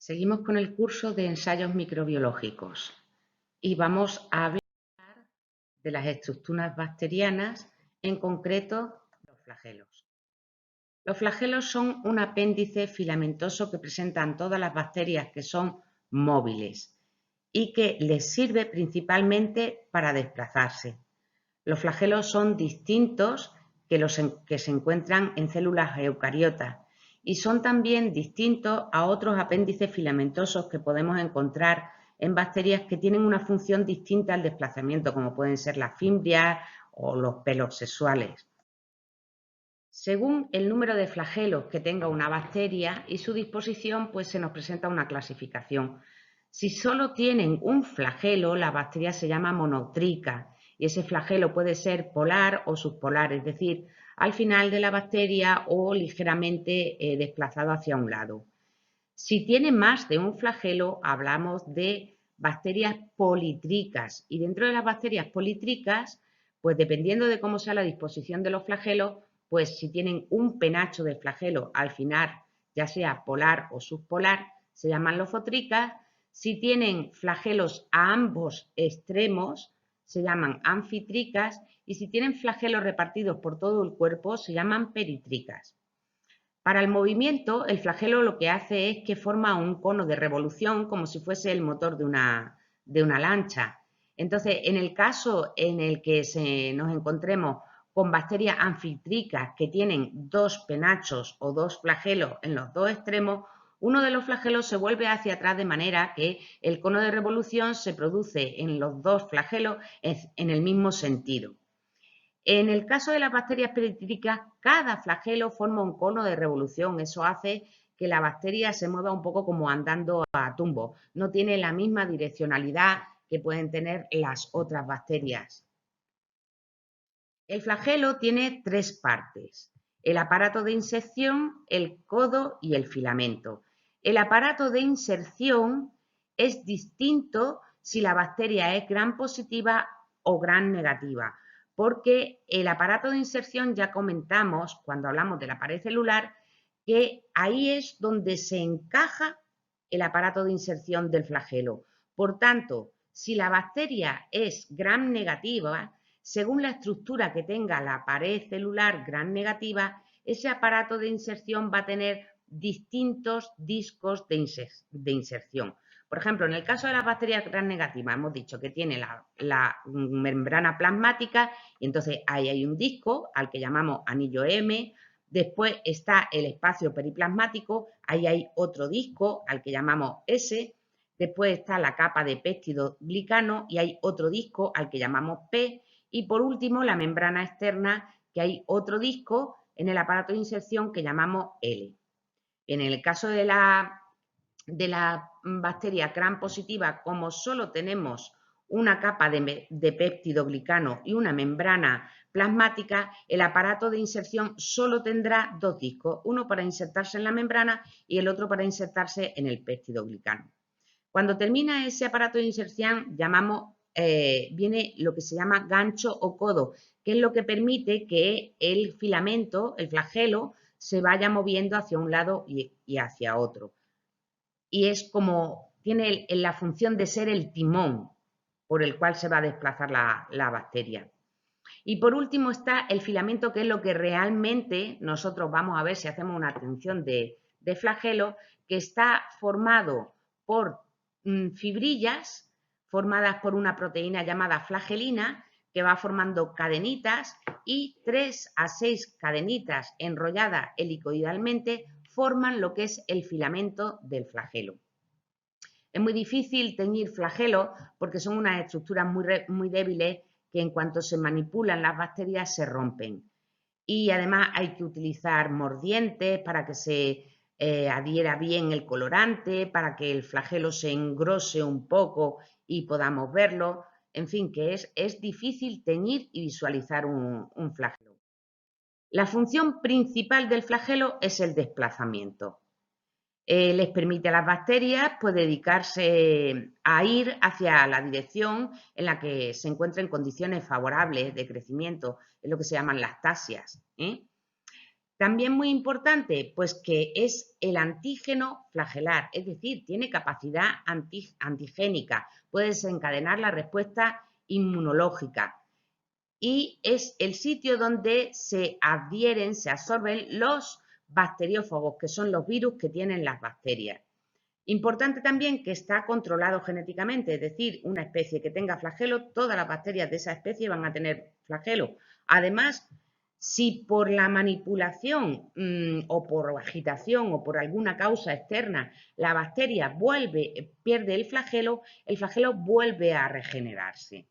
Seguimos con el curso de ensayos microbiológicos y vamos a hablar de las estructuras bacterianas, en concreto los flagelos. Los flagelos son un apéndice filamentoso que presentan todas las bacterias que son móviles y que les sirve principalmente para desplazarse. Los flagelos son distintos que los que se encuentran en células eucariotas y son también distintos a otros apéndices filamentosos que podemos encontrar en bacterias que tienen una función distinta al desplazamiento, como pueden ser las fimbrias o los pelos sexuales. Según el número de flagelos que tenga una bacteria y su disposición, pues se nos presenta una clasificación. Si solo tienen un flagelo, la bacteria se llama monotrica y ese flagelo puede ser polar o subpolar, es decir, al final de la bacteria o ligeramente desplazado hacia un lado. Si tiene más de un flagelo, hablamos de bacterias politricas y dentro de las bacterias politricas, pues dependiendo de cómo sea la disposición de los flagelos, pues si tienen un penacho de flagelo al final, ya sea polar o subpolar, se llaman lofotricas. Si tienen flagelos a ambos extremos, se llaman anfitricas y si tienen flagelos repartidos por todo el cuerpo, se llaman peritricas. Para el movimiento, el flagelo lo que hace es que forma un cono de revolución como si fuese el motor de una lancha. Entonces, en el caso en el que nos encontremos con bacterias anfitricas que tienen dos penachos o dos flagelos en los dos extremos, uno de los flagelos se vuelve hacia atrás de manera que el cono de revolución se produce en los dos flagelos en el mismo sentido. En el caso de las bacterias peritricas, cada flagelo forma un cono de revolución. Eso hace que la bacteria se mueva un poco como andando a tumbo. No tiene la misma direccionalidad que pueden tener las otras bacterias. El flagelo tiene tres partes: el aparato de inserción, el codo y el filamento. El aparato de inserción es distinto si la bacteria es gram positiva o gram negativa, porque el aparato de inserción ya comentamos cuando hablamos de la pared celular que ahí es donde se encaja el aparato de inserción del flagelo. Por tanto, si la bacteria es gram negativa, según la estructura que tenga la pared celular gram negativa, ese aparato de inserción va a tener distintos discos de inserción. Por ejemplo, en el caso de las bacterias gram negativas, hemos dicho que tiene la membrana plasmática y entonces ahí hay un disco al que llamamos anillo M. Después está el espacio periplasmático, ahí hay otro disco al que llamamos S. Después está la capa de péptidoglicano y hay otro disco al que llamamos P. Y por último, la membrana externa, que hay otro disco en el aparato de inserción que llamamos L. En el caso de la bacteria gram positiva, como solo tenemos una capa de péptidoglicano y una membrana plasmática, el aparato de inserción solo tendrá dos discos, uno para insertarse en la membrana y el otro para insertarse en el péptidoglicano. Cuando termina ese aparato de inserción, viene lo que se llama gancho o codo, que es lo que permite que el filamento, el flagelo, se vaya moviendo hacia un lado y hacia otro. Y es como tiene la función de ser el timón por el cual se va a desplazar la bacteria. Y por último está el filamento, que es lo que realmente nosotros vamos a ver si hacemos una atención de flagelo, que está formado por fibrillas formadas por una proteína llamada flagelina, que va formando cadenitas y 3 a 6 cadenitas enrolladas helicoidalmente forman lo que es el filamento del flagelo. Es muy difícil teñir flagelos porque son unas estructuras muy débiles que en cuanto se manipulan las bacterias se rompen. Y además hay que utilizar mordientes para que se adhiera bien el colorante, para que el flagelo se engrose un poco y podamos verlo. En fin, que es difícil teñir y visualizar un flagelo. La función principal del flagelo es el desplazamiento. Les permite a las bacterias pues, dedicarse a ir hacia la dirección en la que se encuentren condiciones favorables de crecimiento, es lo que se llaman lactasias. También muy importante, pues que es el antígeno flagelar, es decir, tiene capacidad antigénica, puede desencadenar la respuesta inmunológica y es el sitio donde se adhieren, se absorben los bacteriófagos, que son los virus que tienen las bacterias. Importante también que está controlado genéticamente, es decir, una especie que tenga flagelo, todas las bacterias de esa especie van a tener flagelo. Además, si por la manipulación o por agitación o por alguna causa externa la bacteria pierde el flagelo vuelve a regenerarse.